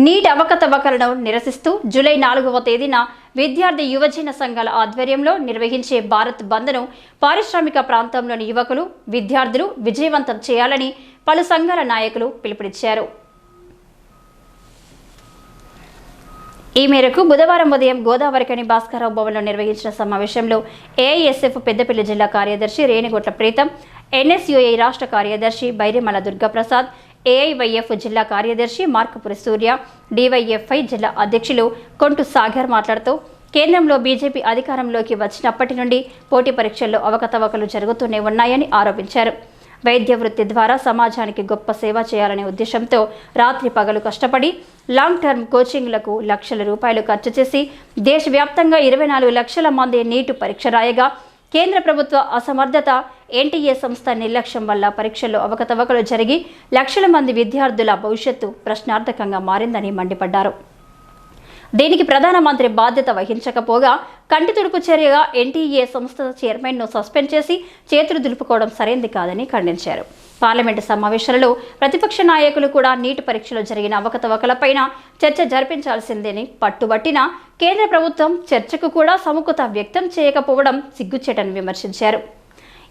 Neat అవకతవకలను నిరసిస్తూ July 4వ తేదీన విద్యార్థి యువజన సంఘాల ఆధ్వర్యంలో నిర్వహించే భారత్ బంద్ను పారిశ్రామిక ప్రాంతంలోని యువకులు, విద్యార్థులు విజయవంతం చేయాలని పలు సంఘాల నాయకులు పిలుపునిచ్చారు. ఈ మేరకు బుధవారం ఉదయం గోదావరికని భాస్కరరావు భవన్లో నిర్వహించిన సమావేశంలో ఏఐఎస్ఎఫ్ పెద్దపల్లి జిల్లా కార్యదర్శి రేణిగొట్ల ప్రీతం, ఎన్ఎస్యుఐ రాష్ట్ర కార్యదర్శి బైరిమల దుర్గాప్రసాద్, ఏఐవైఎఫ్ జిల్లా కార్యదర్శి మార్కపురి సూర్య, డివైఎఫ్ఐ జిల్లా అధ్యక్షులు కొంటు సాగర్ మాట్లాడుతూ కేంద్రంలో బీజేపీ అధికారంలోకి వచ్చినప్పటి నుండి పోటీ పరీక్షల్లో అవకతవకలు జరుగుతూనే ఉన్నాయని ఆరోపించారు. వైద్య వృత్తి ద్వారా సమాజానికి గొప్ప సేవ చేయాలనే ఉద్దేశంతో రాత్రి పగలు కష్టపడి లాంగ్ టర్మ్ కోచింగ్లకు లక్షల రూపాయలు ఖర్చు చేసి దేశవ్యాప్తంగా 24 లక్షల మంది నీటు పరీక్ష రాయగా కేంద్ర ప్రభుత్వ అసమర్థత, ఎన్టీఏ సంస్థ నిర్లక్ష్యం వల్ల పరీక్షల్లో అవకతవకలు జరిగి లక్షల మంది విద్యార్థుల భవిష్యత్తు ప్రశ్నార్థకంగా మారిందని మండిపడ్డారు. దీనికి ప్రధానమంత్రి బాధ్యత వహించకపోగా కంటి తుడుపు చర్యగా ఎన్టీఏ సంస్థ చైర్మన్ను సస్పెండ్ చేసి చేతులు దులుపుకోవడం సరైంది కాదని ఖండించారు. పార్లమెంటు సమావేశాలలో ప్రతిపక్ష నాయకులు కూడా నీట్ పరీక్షలో జరిగిన అవకతవకలపైన చర్చ జరిపించాల్సిందని పట్టుబట్టిన కేంద్ర ప్రభుత్వం చర్చకు కూడా సముఖత వ్యక్తం చేయకపోవడం సిగ్గుచేటని విమర్శించారు.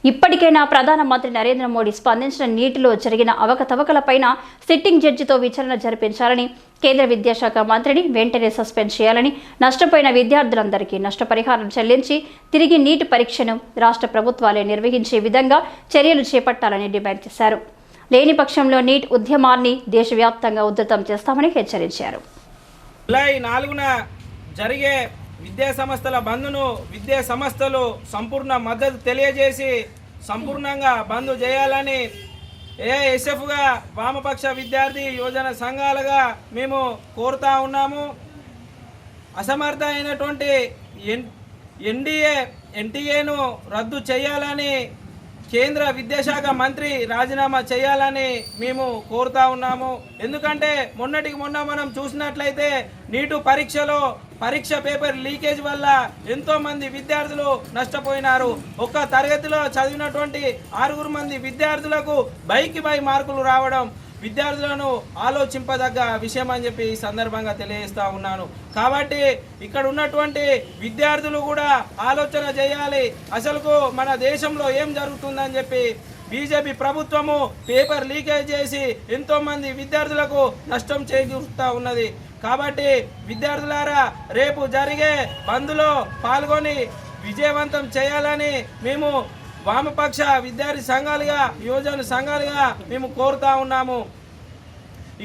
ఇప్పటికైనా ప్రధానమంత్రి నరేంద్ర మోడీ స్పందించిన నీటిలో జరిగిన అవకతవకలపైన సిట్టింగ్ జడ్జితో విచారణ జరిపించాలని, కేంద్ర విద్యాశాఖ మంత్రిని వెంటనే సస్పెండ్ చేయాలని, నష్టపోయిన విద్యార్థులందరికీ నష్టపరిహారం చెల్లించి తిరిగి నీట్ పరీక్షను రాష్ట్ర ప్రభుత్వాలే నిర్వహించే విధంగా చర్యలు చేపట్టాలని డిమాండ్ చేశారు. లేని పక్షంలో నీట్ ఉద్యమాన్ని దేశవ్యాప్తంగా ఉధృతం చేస్తామని హెచ్చరించారు. జూలై 4న జరిగే విద్యా సంస్థల బంద్ను విద్యా సంస్థలు సంపూర్ణ మద్దతు తెలియజేసి సంపూర్ణంగా బంద్ చేయాలని ఏఐఎస్ఎఫ్గా వామపక్ష విద్యార్థి యువజన సంఘాలుగా మేము కోరుతా ఉన్నాము. అసమర్థ అయినటువంటి ఎన్టీఏను రద్దు చేయాలని, కేంద్ర విద్యాశాఖ మంత్రి రాజీనామా చేయాలని మేము కోరుతా ఉన్నాము. ఎందుకంటే మొన్నటికి మొన్న మనం చూసినట్లయితే నీటు పరీక్ష పేపర్ లీకేజ్ వల్ల ఎంతో మంది విద్యార్థులు నష్టపోయినారు. ఒక్క తరగతిలో చదివినటువంటి 6 మంది విద్యార్థులకు బైకి మార్కులు రావడం విద్యార్థులను ఆలోచింపదగ్గ విషయం అని చెప్పి ఈ సందర్భంగా తెలియజేస్తా ఉన్నాను. కాబట్టి ఇక్కడ ఉన్నటువంటి విద్యార్థులు కూడా ఆలోచన చేయాలి. అసలుకు మన దేశంలో ఏం జరుగుతుందని చెప్పి బీజేపీ ప్రభుత్వము పేపర్ లీకేజ్ చేసి ఎంతో మంది విద్యార్థులకు నష్టం చేకూరుస్తూ ఉన్నది. కాబట్టి విద్యార్థులారా, రేపు జరిగే బంద్లో పాల్గొని విజయవంతం చేయాలని మేము వామపక్ష విద్యార్థి సంఘాలుగా, యువజన సంఘాలుగా మేము కోరుతా ఉన్నాము.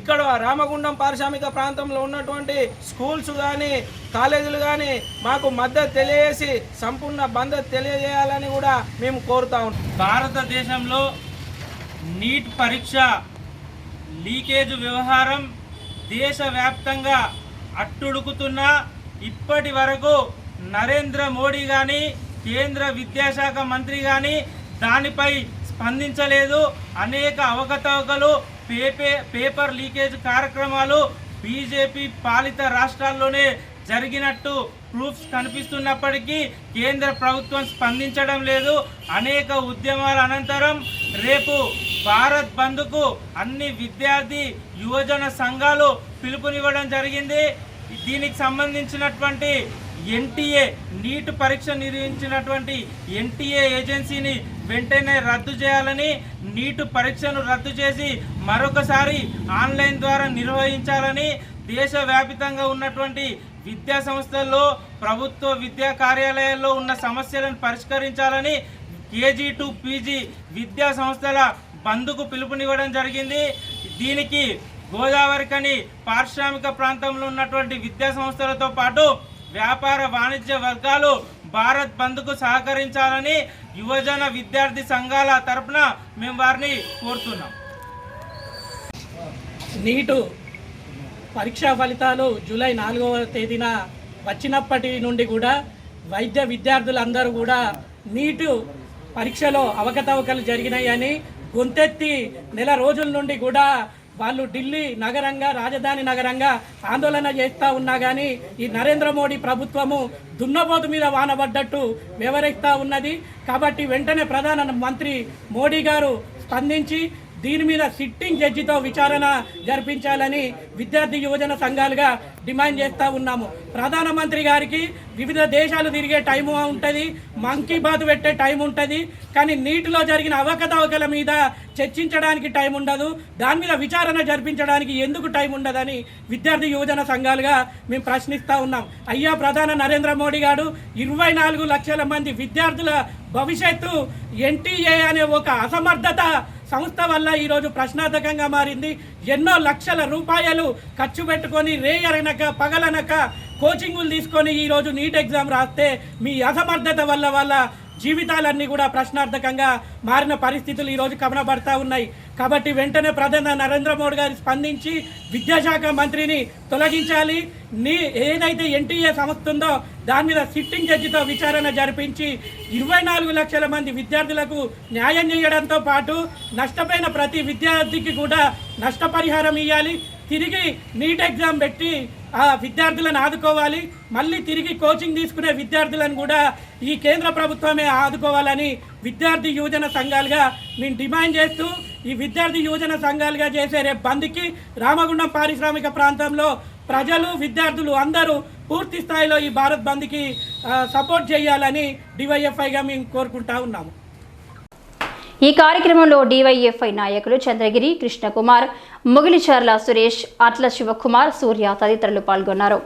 ఇక్కడ రామగుండం పారిశ్రామిక ప్రాంతంలో ఉన్నటువంటి స్కూల్స్ కానీ, కాలేజీలు కానీ మాకు మద్దతు తెలియజేసి సంపూర్ణ మద్దతు తెలియజేయాలని కూడా మేము కోరుతా ఉన్నాం. భారతదేశంలో నీట్ పరీక్ష లీకేజ్ వ్యవహారం దేశవ్యాప్తంగా అట్టుడుకుతున్న ఇప్పటి వరకు నరేంద్ర మోడీ కానీ, కేంద్ర విద్యాశాఖ మంత్రి కానీ దానిపై స్పందించలేదు. అనేక అవకతవకలు, పేపర్ లీకేజ్ కార్యక్రమాలు బీజేపీ పాలిత రాష్ట్రాల్లోనే జరిగినట్టు ప్రూఫ్స్ కనిపిస్తున్నప్పటికీ కేంద్ర ప్రభుత్వం స్పందించడం లేదు. అనేక ఉద్యమాల అనంతరం రేపు భారత్ బంద్కు అన్ని విద్యార్థి యువజన సంఘాలు పిలుపునివ్వడం జరిగింది. దీనికి సంబంధించినటువంటి ఎన్టీఏ నీట్ పరీక్ష నిర్వహించినటువంటి ఎన్టీఏ ఏజెన్సీని వెంటనే రద్దు చేయాలని, నీట్ పరీక్షను రద్దు చేసి మరొకసారి ఆన్లైన్ ద్వారా నిర్వహించాలని, దేశవ్యాప్తంగా ఉన్నటువంటి విద్యా సంస్థల్లో, ప్రభుత్వ విద్యా కార్యాలయాల్లో ఉన్న సమస్యలను పరిష్కరించాలని కేజీ టు పీజీ విద్యా సంస్థల బంద్కు పిలుపునివ్వడం జరిగింది. దీనికి గోదావరికని పారిశ్రామిక ప్రాంతంలో ఉన్నటువంటి విద్యా సంస్థలతో పాటు వ్యాపార వాణిజ్య వర్గాలు భారత్ బంద్కు సహకరించాలని యువజన విద్యార్థి సంఘాల తరపున మేము వారిని కోరుతున్నాం. నీటు పరీక్షా ఫలితాలు జూలై 4వ తేదీన వచ్చినప్పటి నుండి కూడా వైద్య విద్యార్థులందరూ కూడా నీటు పరీక్షలో అవకతవకలు జరిగినాయని గొంతెత్తి నెల రోజుల నుండి కూడా వాళ్ళు ఢిల్లీ నగరంగా, రాజధాని నగరంగా ఆందోళన చేస్తూ ఉన్నా కానీ ఈ నరేంద్ర మోడీ ప్రభుత్వము దున్నపోతు మీద వానబడ్డట్టు వ్యవహరిస్తూ ఉన్నది. కాబట్టి వెంటనే ప్రధాన మంత్రి మోడీ గారు స్పందించి దీని మీద సిట్టింగ్ జడ్జితో విచారణ జరిపించాలని విద్యార్థి యువజన సంఘాలుగా డిమాండ్ చేస్తూ ఉన్నాము. ప్రధానమంత్రి గారికి వివిధ దేశాలు తిరిగే టైము ఉంటుంది, మంకీ బాత్ పెట్టే టైం ఉంటుంది, కానీ నీటిలో జరిగిన అవకతవకల మీద చర్చించడానికి టైం ఉండదు. దాని మీద విచారణ జరిపించడానికి ఎందుకు టైం ఉండదని విద్యార్థి యువజన సంఘాలుగా మేము ప్రశ్నిస్తూ ఉన్నాం. అయ్యా ప్రధాని నరేంద్ర మోడీ గారు 24 లక్షల మంది విద్యార్థుల భవిష్యత్తు ఎన్టీఏ అనే ఒక అసమర్థత సంస్థ వల్ల ఈరోజు ప్రశ్నార్థకంగా మారింది. ఎన్నో లక్షల రూపాయలు ఖర్చు పెట్టుకొని రేయరనక పగలనక కోచింగులు తీసుకొని ఈరోజు నీట్ ఎగ్జామ్ రాస్తే మీ అసమర్థత వల్ల వాళ్ళ జీవితాలన్నీ కూడా ప్రశ్నార్థకంగా మారిన పరిస్థితులు ఈరోజు కనబడతా ఉన్నాయి. కాబట్టి వెంటనే ప్రధాని నరేంద్ర మోడీ గారు స్పందించి విద్యాశాఖ మంత్రిని తొలగించాలి. ఏదైతే ఎన్టీఏ సంస్థ ఉందో దాని మీద సిట్టింగ్ జడ్జితో విచారణ జరిపించి 24 లక్షల మంది విద్యార్థులకు న్యాయం చేయడంతో పాటు నష్టపోయిన ప్రతి విద్యార్థికి కూడా నష్టపరిహారం ఇవ్వాలి. తిరిగి నీట్ ఎగ్జామ్ పెట్టి ఆ విద్యార్థులను ఆదుకోవాలి. మళ్ళీ తిరిగి కోచింగ్ తీసుకునే విద్యార్థులను కూడా ఈ కేంద్ర ప్రభుత్వమే ఆదుకోవాలని విద్యార్థి యువజన సంఘాలుగా మేము డిమాండ్ చేస్తూ ఈ విద్యార్థి యువజన సంఘాలుగా చేసే రేపు బంద్కి రామగుండం పారిశ్రామిక ప్రాంతంలో ప్రజలు విద్యార్థులు అందరూ పూర్తి స్థాయిలో ఈ భారత్ బంద్కి సపోర్ట్ చేయాలని డివైఎఫ్ఐగా మేము కోరుకుంటా ఉన్నాము. ఈ కార్యక్రమంలో డివైఎఫ్ఐ నాయకులు చంద్రగిరి కృష్ణకుమార్, ముగిలిచర్ల సురేష్, అట్ల శివకుమార్, సూర్య తదితరులు పాల్గొన్నారు.